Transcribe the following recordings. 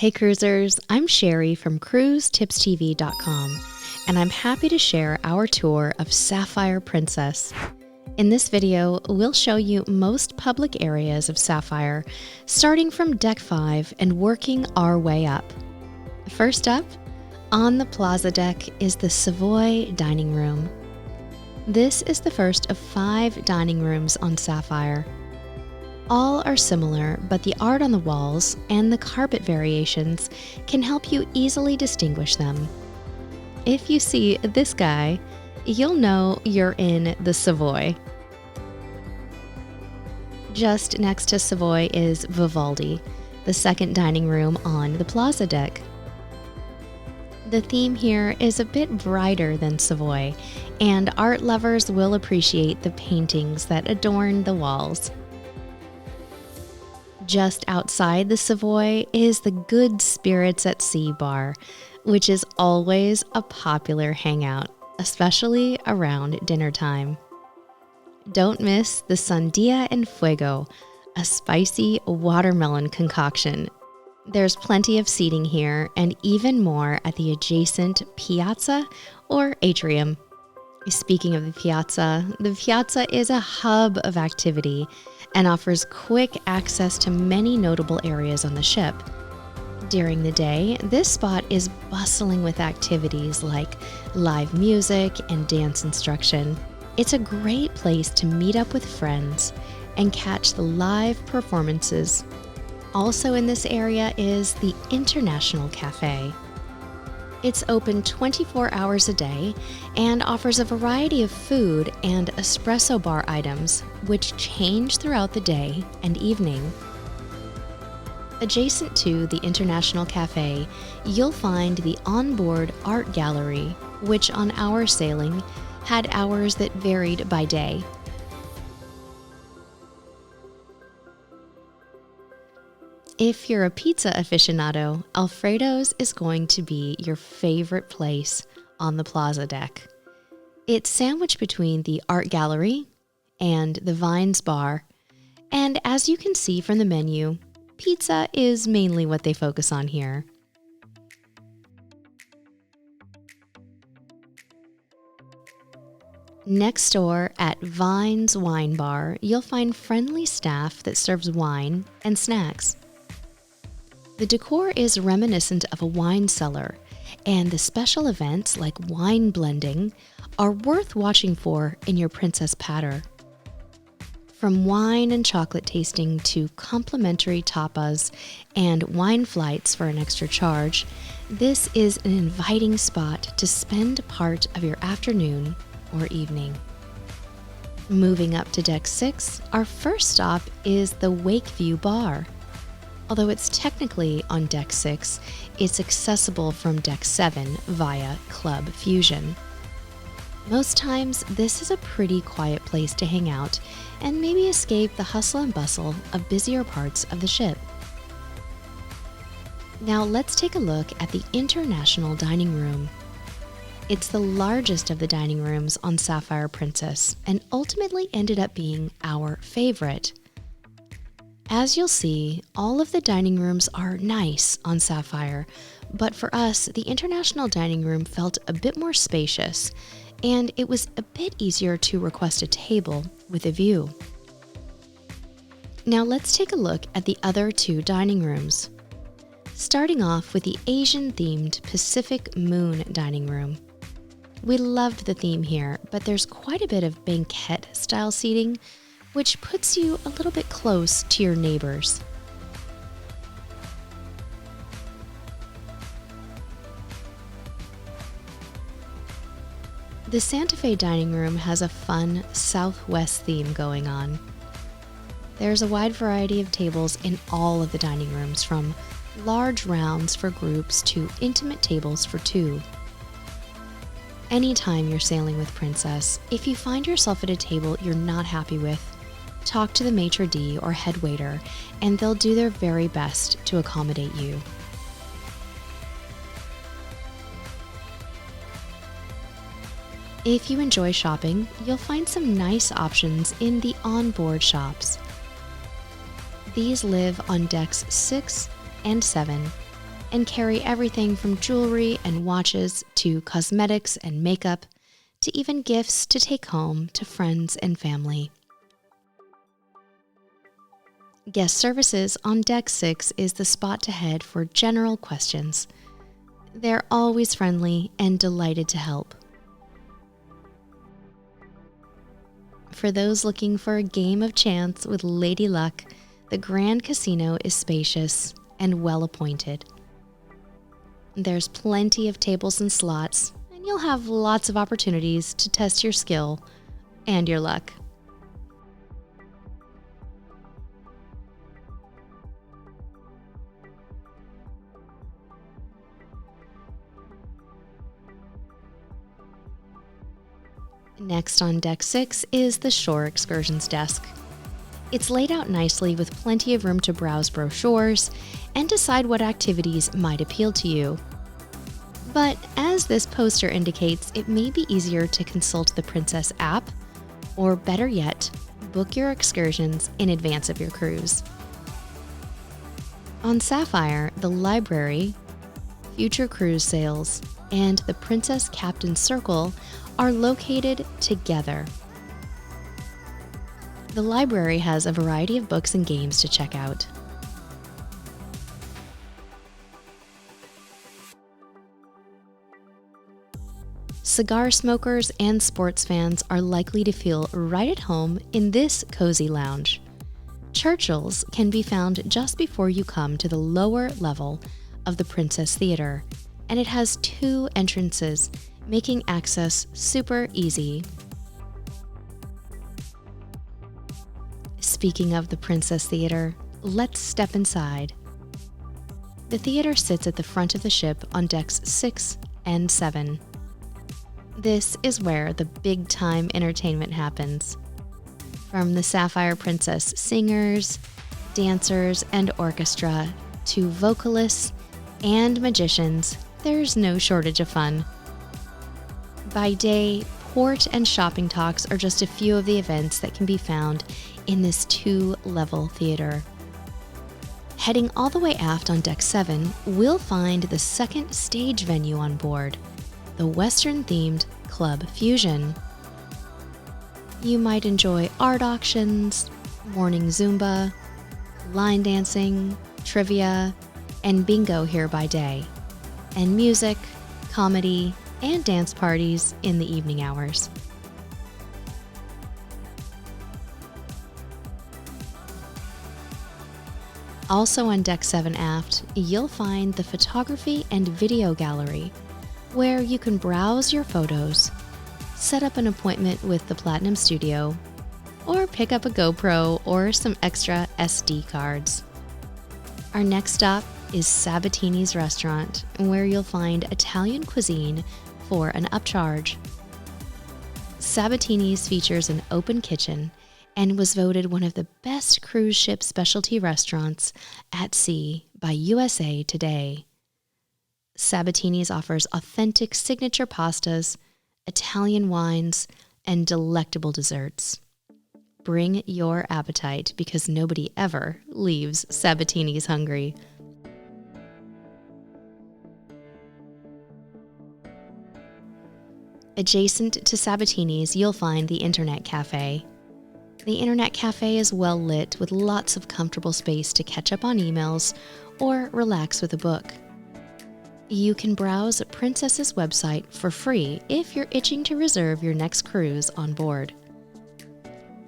Hey cruisers, I'm Sheri from CruisetipsTV.com, and I'm happy to share our tour of Sapphire Princess. In this video, we'll show you most public areas of Sapphire, starting from Deck 5 and working our way up. First up, on the Plaza deck is the Savoy dining room. This is the first of 5 dining rooms on Sapphire. All are similar, but the art on the walls and the carpet variations can help you easily distinguish them. If you see this guy, you'll know you're in the Savoy. Just next to Savoy is Vivaldi, the second dining room on the Plaza deck. The theme here is a bit brighter than Savoy, and art lovers will appreciate the paintings that adorn the walls. Just outside the Savoy is the Good Spirits at Sea bar, which is always a popular hangout, especially around dinner time. Don't miss the Sandia en Fuego, a spicy watermelon concoction. There's plenty of seating here and even more at the adjacent Piazza or atrium. Speaking of the Piazza is a hub of activity and offers quick access to many notable areas on the ship. During the day, this spot is bustling with activities like live music and dance instruction. It's a great place to meet up with friends and catch the live performances. Also in this area is the International Cafe. It's open 24 hours a day and offers a variety of food and espresso bar items, which change throughout the day and evening. Adjacent to the International Cafe, you'll find the onboard art gallery, which on our sailing had hours that varied by day. If you're a pizza aficionado, Alfredo's is going to be your favorite place on the Plaza deck. It's sandwiched between the art gallery and the Vines bar, and as you can see from the menu, pizza is mainly what they focus on here. Next door at Vines Wine Bar, you'll find friendly staff that serves wine and snacks. The decor is reminiscent of a wine cellar, and the special events like wine blending are worth watching for in your Princess Patter. From wine and chocolate tasting to complimentary tapas and wine flights for an extra charge, this is an inviting spot to spend part of your afternoon or evening. Moving up to Deck 6, our first stop is the Wakeview Bar. Although it's technically on Deck 6, it's accessible from Deck 7 via Club Fusion. Most times, this is a pretty quiet place to hang out and maybe escape the hustle and bustle of busier parts of the ship. Now let's take a look at the International Dining Room. It's the largest of the dining rooms on Sapphire Princess and ultimately ended up being our favorite. As you'll see, all of the dining rooms are nice on Sapphire, but for us, the International Dining Room felt a bit more spacious, and it was a bit easier to request a table with a view. Now let's take a look at the other 2 dining rooms. Starting off with the Asian-themed Pacific Moon Dining Room. We loved the theme here, but there's quite a bit of banquet-style seating, which puts you a little bit close to your neighbors. The Santa Fe dining room has a fun Southwest theme going on. There's a wide variety of tables in all of the dining rooms, from large rounds for groups to intimate tables for 2. Anytime you're sailing with Princess, if you find yourself at a table you're not happy with, talk to the maitre d' or head waiter, and they'll do their very best to accommodate you. If you enjoy shopping, you'll find some nice options in the onboard shops. These live on decks 6 and 7 and carry everything from jewelry and watches to cosmetics and makeup to even gifts to take home to friends and family. Guest services on Deck 6 is the spot to head for general questions. They're always friendly and delighted to help. For those looking for a game of chance with Lady Luck, the Grand Casino is spacious and well appointed. There's plenty of tables and slots, and you'll have lots of opportunities to test your skill and your luck. Next on Deck 6 is the Shore Excursions desk. It's laid out nicely with plenty of room to browse brochures and decide what activities might appeal to you. But as this poster indicates, it may be easier to consult the Princess app, or better yet, book your excursions in advance of your cruise. On Sapphire, the library, future cruise sales, and the Princess Captain Circle are located together. The library has a variety of books and games to check out. Cigar smokers and sports fans are likely to feel right at home in this cozy lounge. Churchill's can be found just before you come to the lower level of the Princess Theater, and it has 2 entrances, making access super easy. Speaking of the Princess Theater, let's step inside. The theater sits at the front of the ship on decks 6 and 7. This is where the big-time entertainment happens. From the Sapphire Princess singers, dancers, and orchestra to vocalists and magicians, there's no shortage of fun. By day, port and shopping talks are just a few of the events that can be found in this 2-level theater. Heading all the way aft on Deck 7, we'll find the second stage venue on board, the Western-themed Club Fusion. You might enjoy art auctions, morning Zumba, line dancing, trivia, and bingo here by day, and music, comedy, and dance parties in the evening hours. Also on Deck 7 aft, you'll find the photography and video gallery, where you can browse your photos, set up an appointment with the Platinum Studio, or pick up a GoPro or some extra SD cards. Our next stop is Sabatini's restaurant, where you'll find Italian cuisine for an upcharge. Sabatini's features an open kitchen and was voted one of the best cruise ship specialty restaurants at sea by USA Today. Sabatini's offers authentic signature pastas, Italian wines, and delectable desserts. Bring your appetite because nobody ever leaves Sabatini's hungry. Adjacent to Sabatini's, you'll find the Internet Cafe. The Internet Cafe is well lit with lots of comfortable space to catch up on emails or relax with a book. You can browse Princess's website for free if you're itching to reserve your next cruise on board.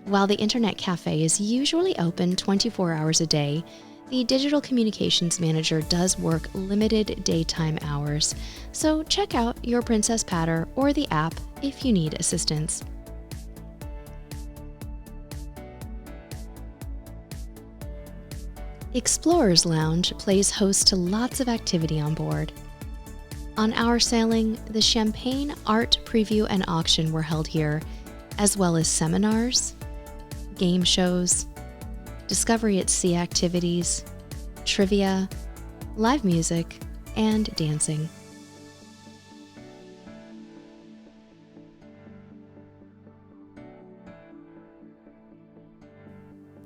While the Internet Cafe is usually open 24 hours a day, the digital communications manager does work limited daytime hours, so check out your Princess Patter or the app if you need assistance. Explorer's Lounge plays host to lots of activity on board. On our sailing, the Champagne Art Preview and Auction were held here, as well as seminars, game shows, Discovery at Sea activities, trivia, live music, and dancing.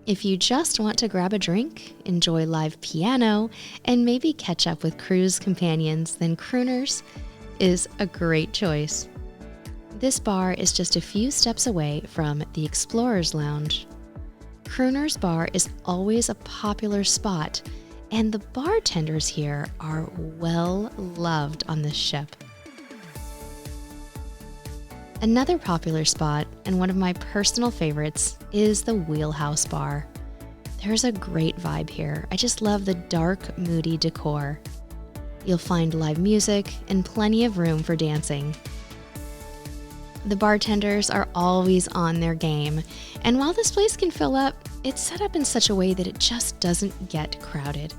If you just want to grab a drink, enjoy live piano, and maybe catch up with cruise companions, then Crooners is a great choice. This bar is just a few steps away from the Explorer's Lounge. Crooners Bar is always a popular spot, and the bartenders here are well loved on this ship. Another popular spot, and one of my personal favorites, is the Wheelhouse Bar. There's a great vibe here. I just love the dark, moody decor. You'll find live music and plenty of room for dancing. The bartenders are always on their game, and while this place can fill up, it's set up in such a way that it just doesn't get crowded.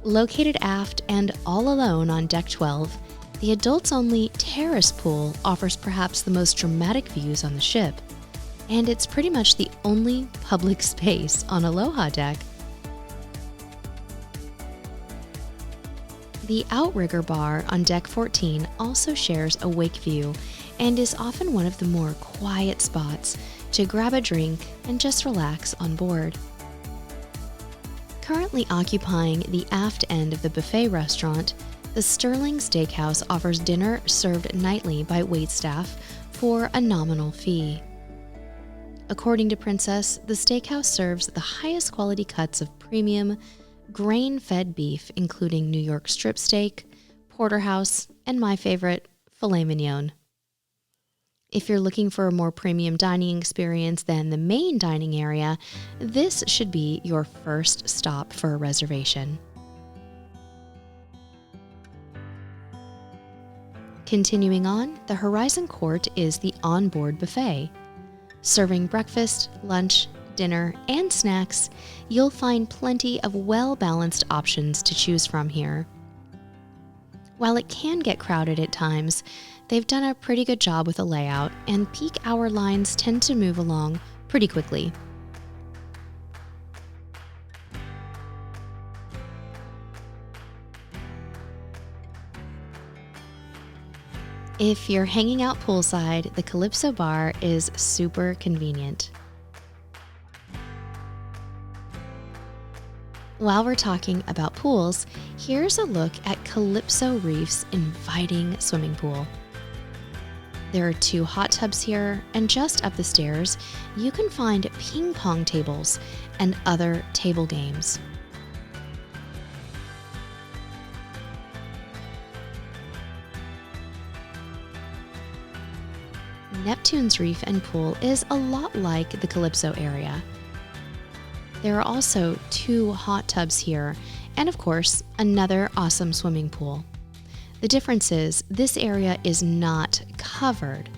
Located aft and all alone on Deck 12, the adults-only Terrace pool offers perhaps the most dramatic views on the ship, and it's pretty much the only public space on Aloha Deck. The Outrigger bar on Deck 14 also shares a wake view and is often one of the more quiet spots to grab a drink and just relax on board. Currently occupying the aft end of the buffet restaurant, the Sterling Steakhouse offers dinner served nightly by waitstaff for a nominal fee. According to Princess, the steakhouse serves the highest quality cuts of premium, grain-fed beef, including New York strip steak, porterhouse, and my favorite, filet mignon. If you're looking for a more premium dining experience than the main dining area, this should be your first stop for a reservation. Continuing on, the Horizon Court is the onboard buffet. Serving breakfast, lunch, dinner, and snacks, you'll find plenty of well-balanced options to choose from here. While it can get crowded at times, they've done a pretty good job with the layout, and peak hour lines tend to move along pretty quickly. If you're hanging out poolside, the Calypso bar is super convenient. While we're talking about pools, here's a look at Calypso Reef's inviting swimming pool. There are 2 hot tubs here, and just up the stairs, you can find ping pong tables and other table games. Neptune's reef and pool is a lot like the Calypso area. There are also 2 hot tubs here, and of course, another awesome swimming pool. The difference is, this area is not covered.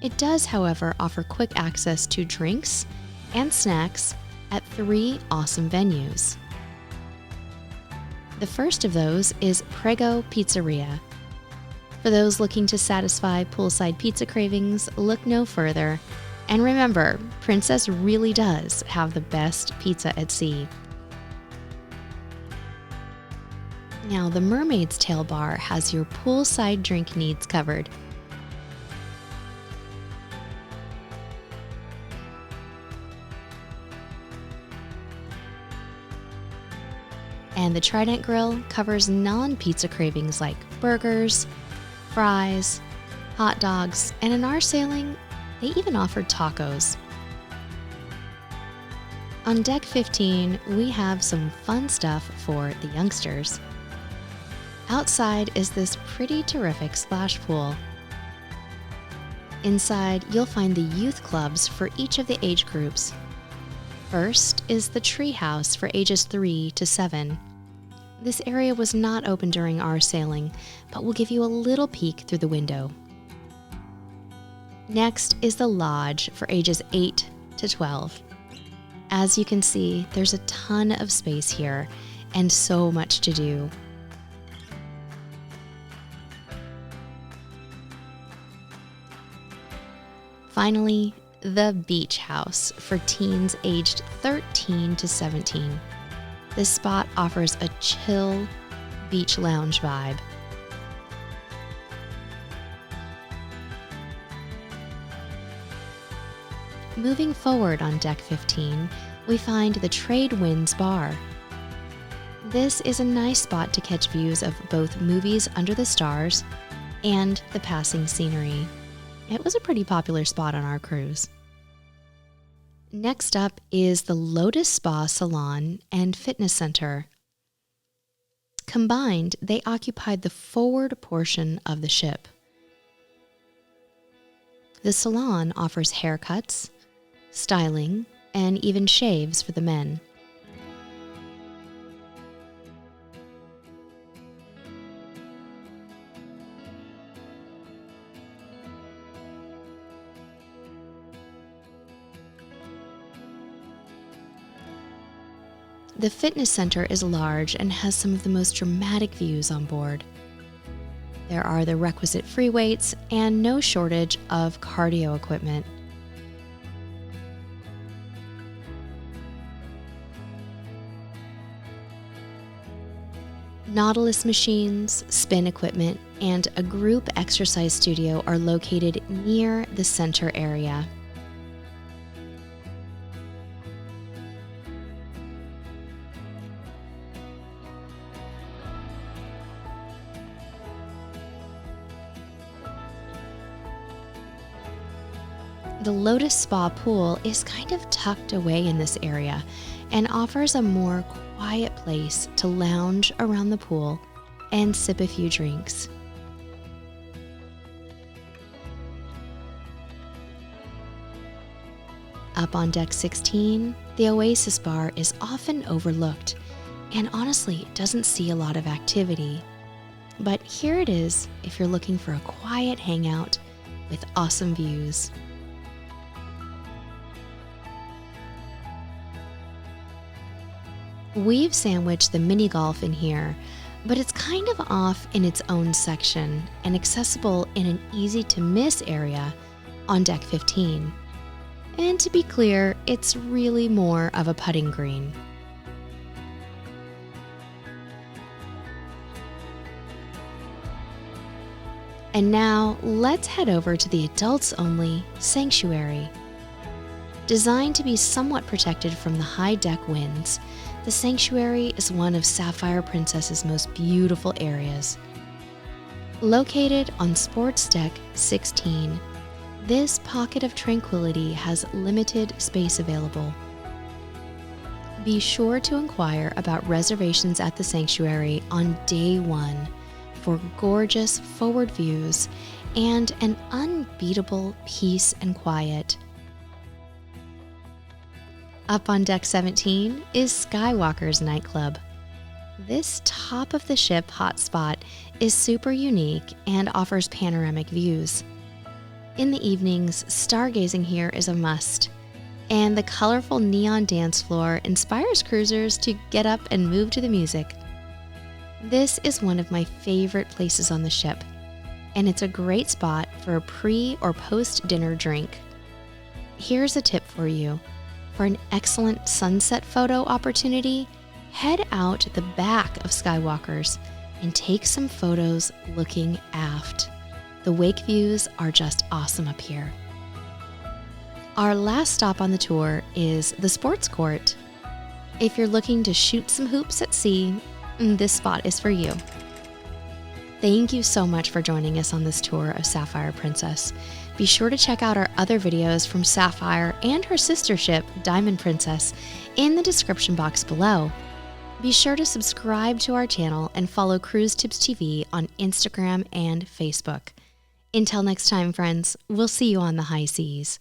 It does, however, offer quick access to drinks and snacks at 3 awesome venues. The first of those is Prego Pizzeria. For those looking to satisfy poolside pizza cravings, look no further. And remember, Princess really does have the best pizza at sea. Now, the Mermaid's Tail Bar has your poolside drink needs covered. And the Trident Grill covers non-pizza cravings like burgers, fries, hot dogs, and in our sailing, they even offered tacos. On Deck 15, we have some fun stuff for the youngsters. Outside is this pretty terrific splash pool. Inside, you'll find the youth clubs for each of the age groups. First is the Treehouse for ages 3 to 7. This area was not open during our sailing, but will give you a little peek through the window. Next is the Lodge for ages 8 to 12. As you can see, there's a ton of space here and so much to do. Finally, the Beach House for teens aged 13 to 17. This spot offers a chill beach lounge vibe. Moving forward on deck 15, we find the Trade Winds Bar. This is a nice spot to catch views of both movies under the stars and the passing scenery. It was a pretty popular spot on our cruise. Next up is the Lotus Spa Salon and Fitness Center. Combined, they occupied the forward portion of the ship. The salon offers haircuts, styling, and even shaves for the men. The fitness center is large and has some of the most dramatic views on board. There are the requisite free weights and no shortage of cardio equipment. Nautilus machines, spin equipment, and a group exercise studio are located near the center area. The Lotus Spa pool is kind of tucked away in this area and offers a more quiet place to lounge around the pool and sip a few drinks. Up on deck 16, the Oasis Bar is often overlooked and honestly doesn't see a lot of activity. But here it is if you're looking for a quiet hangout with awesome views. We've sandwiched the mini golf in here, but it's kind of off in its own section and accessible in an easy to miss area on deck 15. And to be clear, it's really more of a putting green. And now let's head over to the adults only Sanctuary. Designed to be somewhat protected from the high deck winds, the Sanctuary is one of Sapphire Princess's most beautiful areas. Located on Sports Deck 16, this pocket of tranquility has limited space available. Be sure to inquire about reservations at the Sanctuary on day 1 for gorgeous forward views and an unbeatable peace and quiet. Up on deck 17 is Skywalker's nightclub. This top of the ship hotspot is super unique and offers panoramic views. In the evenings, stargazing here is a must, and the colorful neon dance floor inspires cruisers to get up and move to the music. This is one of my favorite places on the ship, and it's a great spot for a pre- or post-dinner drink. Here's a tip for you. For an excellent sunset photo opportunity, head out the back of Skywalker's and take some photos looking aft. The wake views are just awesome up here. Our last stop on the tour is the Sports Court. If you're looking to shoot some hoops at sea, this spot is for you. Thank you so much for joining us on this tour of Sapphire Princess. Be sure to check out our other videos from Sapphire and her sister ship, Diamond Princess, in the description box below. Be sure to subscribe to our channel and follow CruisetipsTV on Instagram and Facebook. Until next time, friends, we'll see you on the high seas.